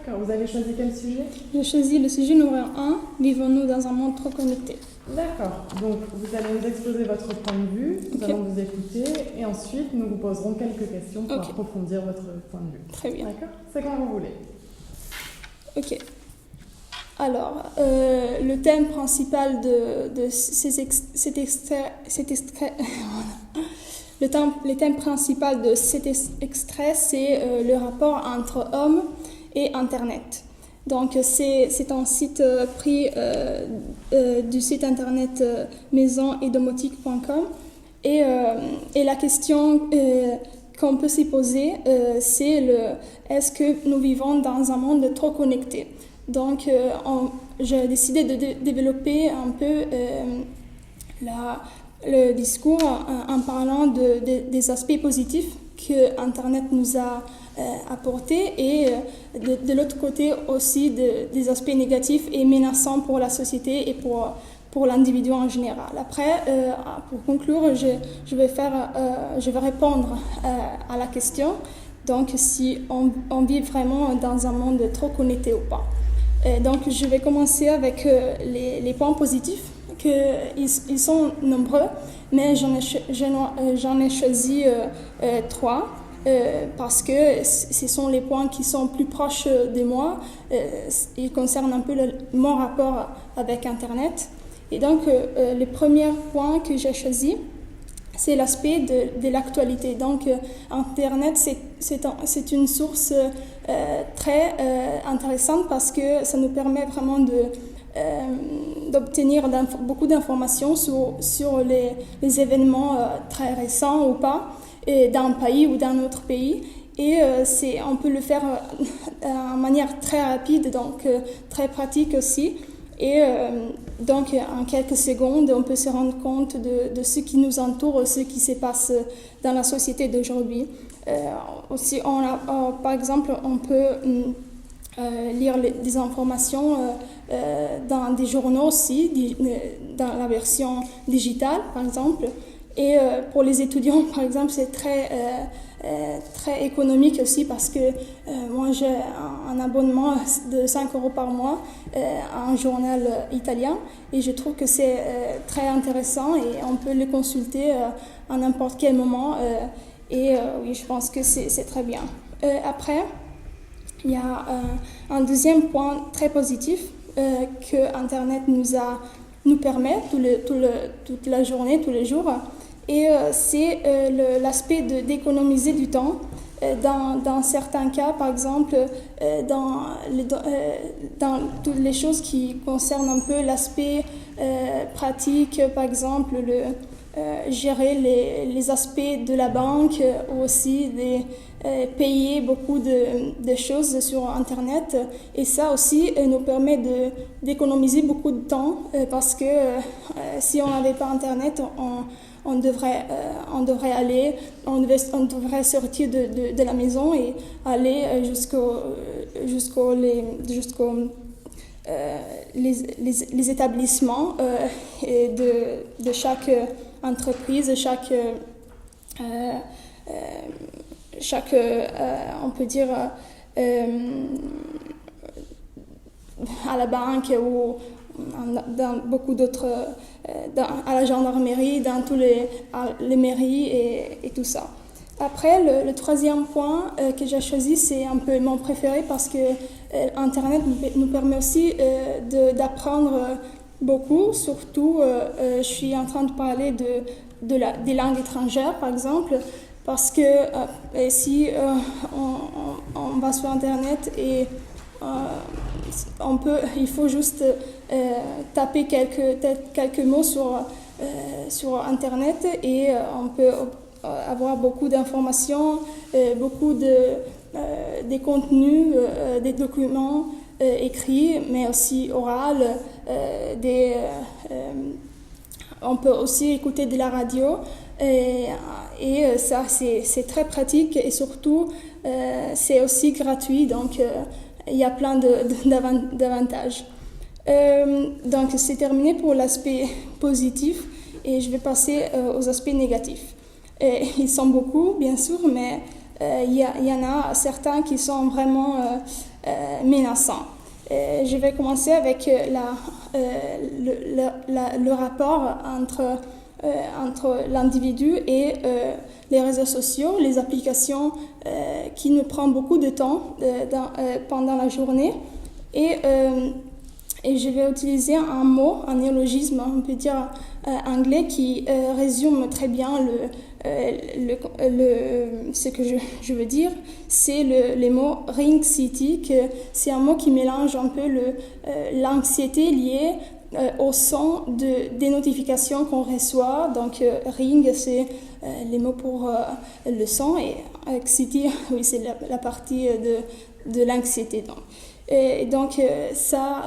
D'accord, vous avez choisi quel sujet? J'ai choisi le sujet numéro 1, vivons-nous dans un monde trop connecté. D'accord, donc vous allez nous exposer votre point de vue, nous allons vous écouter et ensuite nous vous poserons quelques questions pour approfondir votre point de vue. Très bien. D'accord, c'est quand vous voulez. Ok. Alors, le thème principal de cet extrait le thème principal de cet extrait, c'est le rapport entre homme et Internet. Donc, c'est un site pris du site internet maison-et-domotique.com et la question qu'on peut s'y poser, c'est est-ce que nous vivons dans un monde trop connecté? Donc, j'ai décidé de développer un peu le discours en parlant des aspects positifs que Internet nous a apportés et de l'autre côté aussi des aspects négatifs et menaçants pour la société et pour l'individu en général. Après, pour conclure, je vais répondre à la question, donc si on vit vraiment dans un monde trop connecté ou pas. Donc, je vais commencer avec les points positifs, ils sont nombreux, mais j'en ai choisi 3 parce que ce sont les points qui sont plus proches de moi. Ils concernent un peu mon rapport avec Internet. Et donc, le premier point que j'ai choisi, c'est l'aspect de l'actualité. Donc, Internet, c'est une source très intéressante parce que ça nous permet vraiment d'obtenir beaucoup d'informations sur les événements très récents ou pas, d'un pays ou d'un autre pays. Et on peut le faire de manière très rapide, donc très pratique aussi. Et donc, en quelques secondes, on peut se rendre compte de ce qui nous entoure, ce qui se passe dans la société d'aujourd'hui. Aussi, par exemple, on peut lire des informations dans des journaux aussi, dans la version digitale, par exemple. Et pour les étudiants, par exemple, c'est très économique aussi parce que moi, j'ai un abonnement de 5 € par mois à un journal italien et je trouve que c'est très intéressant et on peut le consulter à n'importe quel moment oui, je pense que c'est très bien. Après, il y a un deuxième point très positif que Internet nous permet toute la journée, tous les jours. Et c'est l'aspect d'économiser du temps. Dans certains cas, par exemple, dans toutes les choses qui concernent un peu l'aspect pratique, par exemple, gérer les aspects de la banque, ou aussi payer beaucoup de choses sur Internet. Et ça aussi nous permet d'économiser beaucoup de temps parce que si on n'avait pas Internet, on devrait sortir de la maison et aller jusqu'aux les établissements de chaque entreprise, on peut dire à la banque ou dans beaucoup d'autres, à la gendarmerie, dans tous les mairies et tout ça. Après, le troisième point que j'ai choisi, c'est un peu mon préféré parce que Internet nous permet aussi d'apprendre beaucoup. Surtout, je suis en train de parler des langues étrangères, par exemple, parce que si on va sur Internet et il faut juste taper quelques mots sur Internet et on peut avoir beaucoup d'informations, beaucoup des contenus, des documents écrits, mais aussi oraux. On peut aussi écouter de la radio et ça, c'est très pratique et surtout, c'est aussi gratuit, donc il y a plein d'avantages. Donc, c'est terminé pour l'aspect positif et je vais passer aux aspects négatifs. Ils sont beaucoup, bien sûr, mais il y en a certains qui sont vraiment menaçant. Je vais commencer avec le rapport entre l'individu et les réseaux sociaux, les applications qui nous prennent beaucoup de temps pendant la journée. Et je vais utiliser un mot, un néologisme, on peut dire anglais, qui résume très bien ce que je veux dire. C'est le mot Ring City, c'est un mot qui mélange un peu l'anxiété liée au son des notifications qu'on reçoit. Donc Ring, c'est les mots pour le son, et City, oui, c'est la partie de l'anxiété. Donc ça,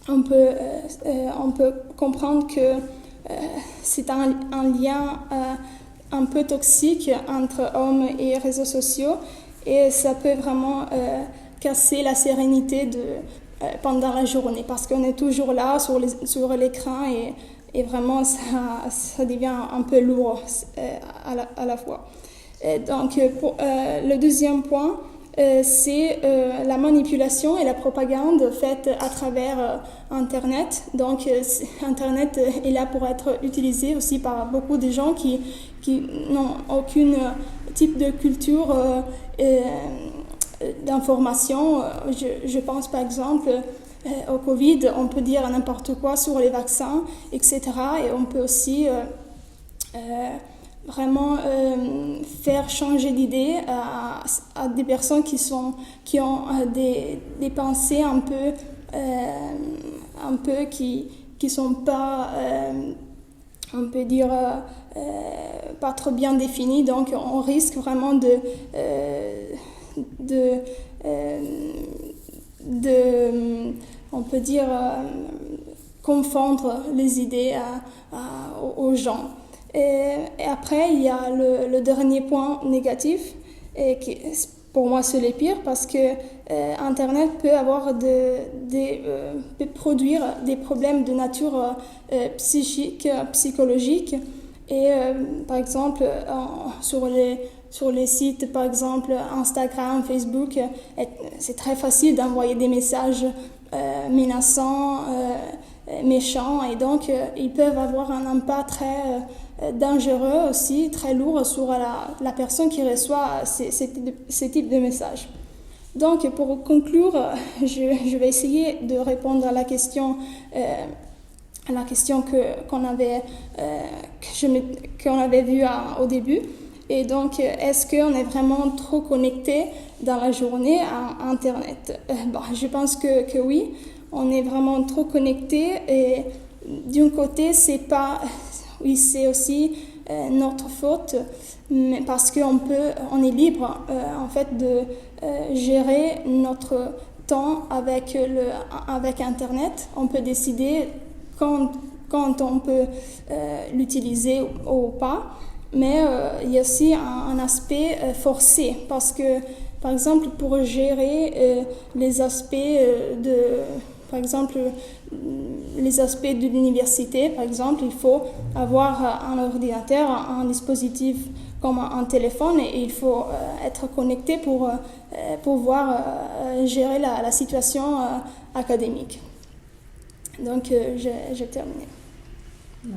on peut comprendre que c'est un lien un peu toxique entre hommes et réseaux sociaux, et ça peut vraiment casser la sérénité pendant la journée, parce qu'on est toujours là sur l'écran, et vraiment ça devient un peu lourd à la fois. Donc le deuxième point, c'est la manipulation et la propagande faite à travers Internet. Donc Internet est là pour être utilisé aussi par beaucoup de gens qui n'ont aucun type de culture d'information. Je pense par exemple au Covid, on peut dire n'importe quoi sur les vaccins, etc. Et on peut aussi vraiment faire changer d'idée à des personnes qui ont des pensées un peu qui sont pas, on peut dire, pas trop bien définies. Donc on risque vraiment on peut dire, confondre les idées aux gens. Et après, il y a le dernier point négatif, et qui, pour moi, c'est le pire, parce que Internet peut produire des problèmes de nature psychique, psychologique. Et par exemple, sur les sites, par exemple Instagram, Facebook, c'est très facile d'envoyer des messages menaçants, méchants, et donc ils peuvent avoir un impact très dangereux aussi, très lourd sur la personne qui reçoit ce type de message. Donc pour conclure, je vais essayer de répondre à la question qu'on avait vue au début. Et donc, est-ce qu'on est vraiment trop connecté dans la journée à Internet? Je pense que oui, on est vraiment trop connecté, et d'un côté, c'est aussi notre faute, mais parce on est libre en fait de gérer notre temps avec Internet. On peut décider quand on peut l'utiliser ou pas. Mais il y a aussi un aspect forcé, parce que, par exemple, pour gérer les aspects les aspects de l'université, par exemple, il faut avoir un ordinateur, un dispositif comme un téléphone, et il faut être connecté pour pouvoir gérer la situation académique. Donc, j'ai terminé. Ouais.